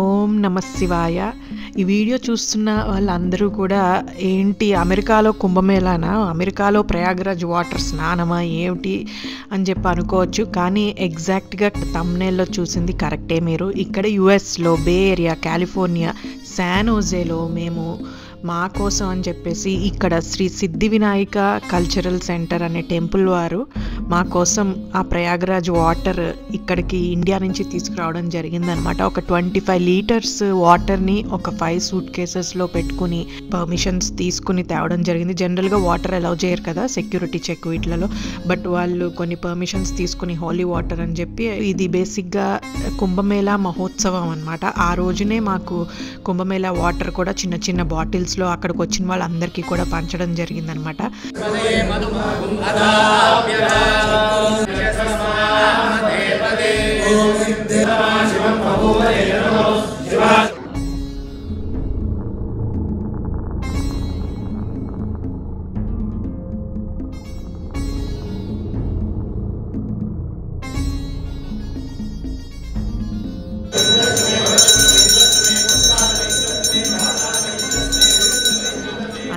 ఓం నమ శివాయ. ఈ వీడియో చూస్తున్న వాళ్ళందరూ కూడా ఏంటి అమెరికాలో కుంభమేళానా, అమెరికాలో ప్రయాగరాజ్ వాటర్ స్నానమా ఏమిటి అని చెప్పి అనుకోవచ్చు. కానీ ఎగ్జాక్ట్గా థంబ్నెయిల్లో చూసింది కరెక్టే. మీరు ఇక్కడ యుఎస్లో బే ఏరియా కాలిఫోర్నియా శాన్ హోజేలో మేము మా కోసం అని చెప్పేసి ఇక్కడ శ్రీ సిద్ధి వినాయక కల్చరల్ సెంటర్ అనే టెంపుల్ వారు మా కోసం ఆ ప్రయాగరాజ్ వాటర్ ఇక్కడికి ఇండియా నుంచి తీసుకురావడం జరిగిందనమాట. ఒక 25 లీటర్స్ వాటర్ని ఒక 5 సూట్ కేసెస్లో పెట్టుకుని పర్మిషన్స్ తీసుకుని తేవడం జరిగింది. జనరల్గా వాటర్ అలౌ చేయరు కదా సెక్యూరిటీ చెక్ వీటిలలో, బట్ వాళ్ళు కొన్ని పర్మిషన్స్ తీసుకుని హోలీ వాటర్ అని చెప్పి ఇది బేసిక్గా కుంభమేళా మహోత్సవం అనమాట. ఆ రోజునే మాకు కుంభమేళా వాటర్ కూడా చిన్న చిన్న బాటిల్స్లో అక్కడికి వచ్చిన వాళ్ళందరికీ కూడా పంచడం జరిగిందనమాట.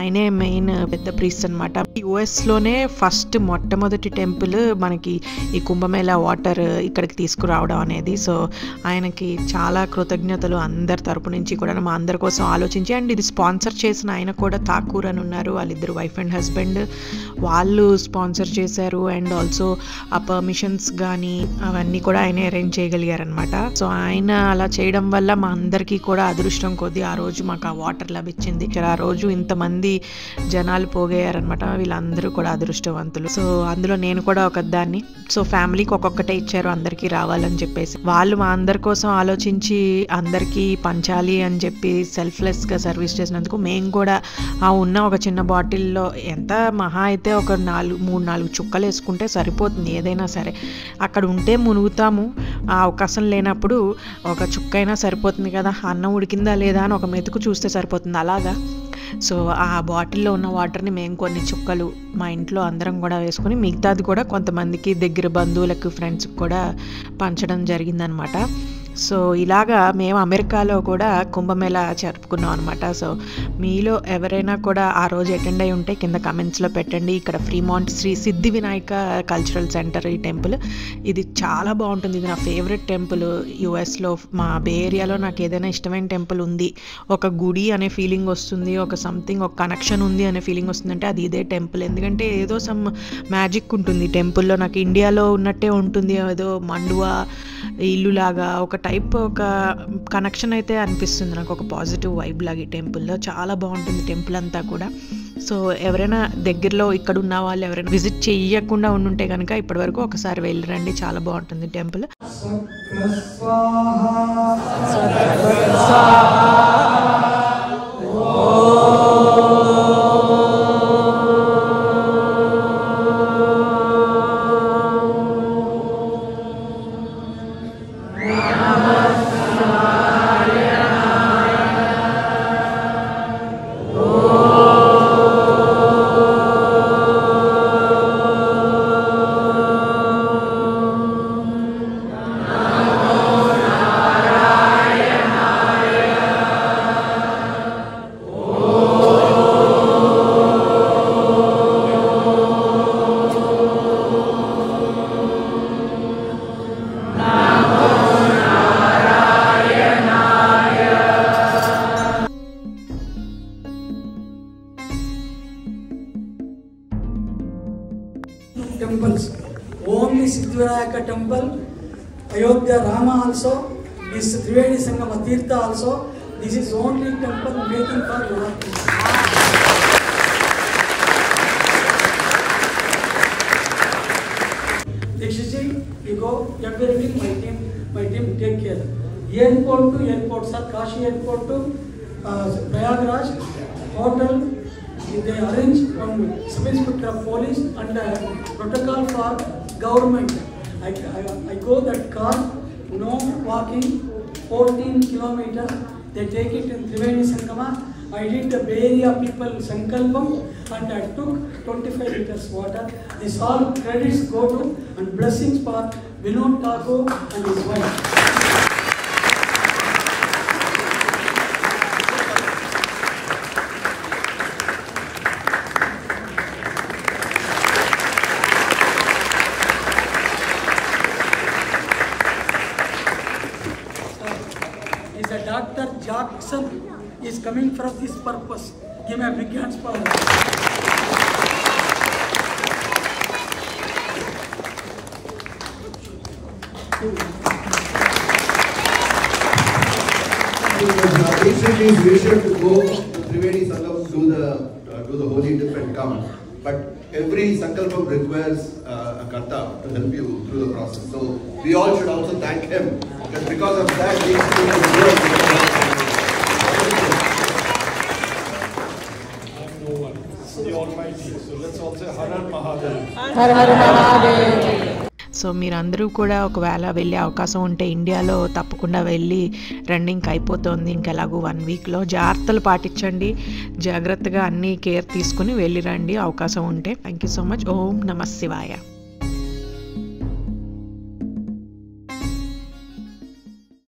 ఆయనే మెయిన్ పెద్ద ప్రీస్ట్ అనమాట. యుఎస్లోనే ఫస్ట్ మొట్టమొదటి టెంపుల్ మనకి ఈ కుంభమేళా వాటర్ ఇక్కడికి తీసుకురావడం అనేది. సో ఆయనకి చాలా కృతజ్ఞతలు అందరి తరపు నుంచి కూడా, మా అందరి కోసం ఆలోచించి. అండ్ ఇది స్పాన్సర్ చేసిన ఆయన కూడా ఠాకూర్ అని ఉన్నారు, వాళ్ళిద్దరు వైఫ్ అండ్ హస్బెండ్, వాళ్ళు స్పాన్సర్ చేశారు. అండ్ ఆల్సో ఆ పర్మిషన్స్ కానీ అవన్నీ కూడా ఆయన అరేంజ్ చేయగలిగారనమాట. సో ఆయన అలా చేయడం వల్ల మా అందరికీ కూడా అదృష్టం కొద్దీ ఆ రోజు మాకు ఆ వాటర్ లభించింది. ఆ రోజు ఇంతమంది జనాలు పోగయ్యారనమాట. వీళ్ళందరూ కూడా అదృష్టవంతులు. సో అందులో నేను కూడా ఒక దాన్ని. సో ఫ్యామిలీకి ఒక్కొక్కటే ఇచ్చారు అందరికీ రావాలని చెప్పేసి. వాళ్ళు మా అందరి కోసం ఆలోచించి అందరికీ పంచాలి అని చెప్పి సెల్ఫ్లెస్గా సర్వీస్ చేసినందుకు మేము కూడా ఆ ఉన్న ఒక చిన్న బాటిల్లో ఎంత మహా అయితే ఒక 3-4 చుక్కలు వేసుకుంటే సరిపోతుంది. ఏదైనా సరే అక్కడ ఉంటే మునుగుతాము, ఆ అవకాశం లేనప్పుడు ఒక చుక్క అయినా సరిపోతుంది కదా, అన్నం ఉడికిందా లేదా అని ఒక మెతుకు చూస్తే సరిపోతుంది అలాగా. సో ఆ బాటిల్లో ఉన్న వాటర్ని మేము కొన్ని చుక్కలు మా ఇంట్లో అందరం కూడా వేసుకుని మిగతాది కూడా కొంతమందికి దగ్గర బంధువులకు ఫ్రెండ్స్కి కూడా పంచడం జరిగిందనమాట. సో ఇలాగా మేము అమెరికాలో కూడా కుంభమేళా జరుపుకున్నాం అనమాట. సో మీలో ఎవరైనా కూడా ఆ రోజు అటెండ్ అయి ఉంటే కింద కమెంట్స్లో పెట్టండి. ఇక్కడ ఫ్రీమాంట్ శ్రీ సిద్ధి వినాయక కల్చరల్ సెంటర్ ఈ టెంపుల్, ఇది చాలా బాగుంటుంది. ఇది నా ఫేవరెట్ టెంపుల్ యుఎస్లో. మా బే ఏరియాలో నాకు ఏదైనా ఇష్టమైన టెంపుల్ ఉంది, ఒక గుడి అనే ఫీలింగ్ వస్తుంది, ఒక సంథింగ్ ఒక కనెక్షన్ ఉంది అనే ఫీలింగ్ వస్తుందంటే అది ఇదే టెంపుల్. ఎందుకంటే ఏదో సమ్ మ్యాజిక్ ఉంటుంది టెంపుల్లో. నాకు ఇండియాలో ఉన్నట్టే ఉంటుంది, ఏదో మండువా ఇల్లులాగా ఒక టైప్ ఒక కనెక్షన్ అయితే అనిపిస్తుంది నాకు, ఒక పాజిటివ్ వైబ్ లాగా ఈ టెంపుల్లో. చాలా బాగుంటుంది టెంపుల్ అంతా కూడా. సో ఎవరైనా దగ్గరలో ఇక్కడ ఉన్న వాళ్ళు ఎవరైనా విజిట్ చేయకుండా ఉండుంటే కనుక ఇప్పటి వరకు ఒకసారి వెళ్ళరండి, చాలా బాగుంటుంది temple. Temples, only Siddhivinayaka temple, Ayodhya Rama also, this Trivedi Sangama Tirtha also. This is only temple waiting for devotees. Dikshiji, you go everything. My team take care. Airport to airport, sir. Kashi airport to Prayagraj hotel. They arrange one sub-inspector of police and protocol for government. I go that car, no walking, 14 kilometers. They take it in Trivedi Sangama. I did the Bay Area people Sankalpam and I took 25 liters water. This all credits go to and blessings for Vinod Thakur and his wife. Dr. Jackson is coming for this purpose. Give me a big hands for her. Recently, we should go to Trivedi Sangam do the holy dip and come. But every Sankalpam requires a Karta to help you through the process. So we all should also thank him, because of that we should the Almighty. So let's all say Har Har Mahadev. Hara Hara Mahadev. So మీరందరూ కూడా ఒకవేళ వెళ్ళే అవకాశం ఉంటే ఇండియాలో తప్పకుండా వెళ్ళి running అయిపోతుంది ఇంకెలాగూ 1 వీక్లో. జాగ్రత్తలు పాటించండి, జాగ్రత్తగా అన్ని కేర్ తీసుకుని వెళ్ళి రండి అవకాశం ఉంటే. Thank you so much. ఓం నమః శివాయ.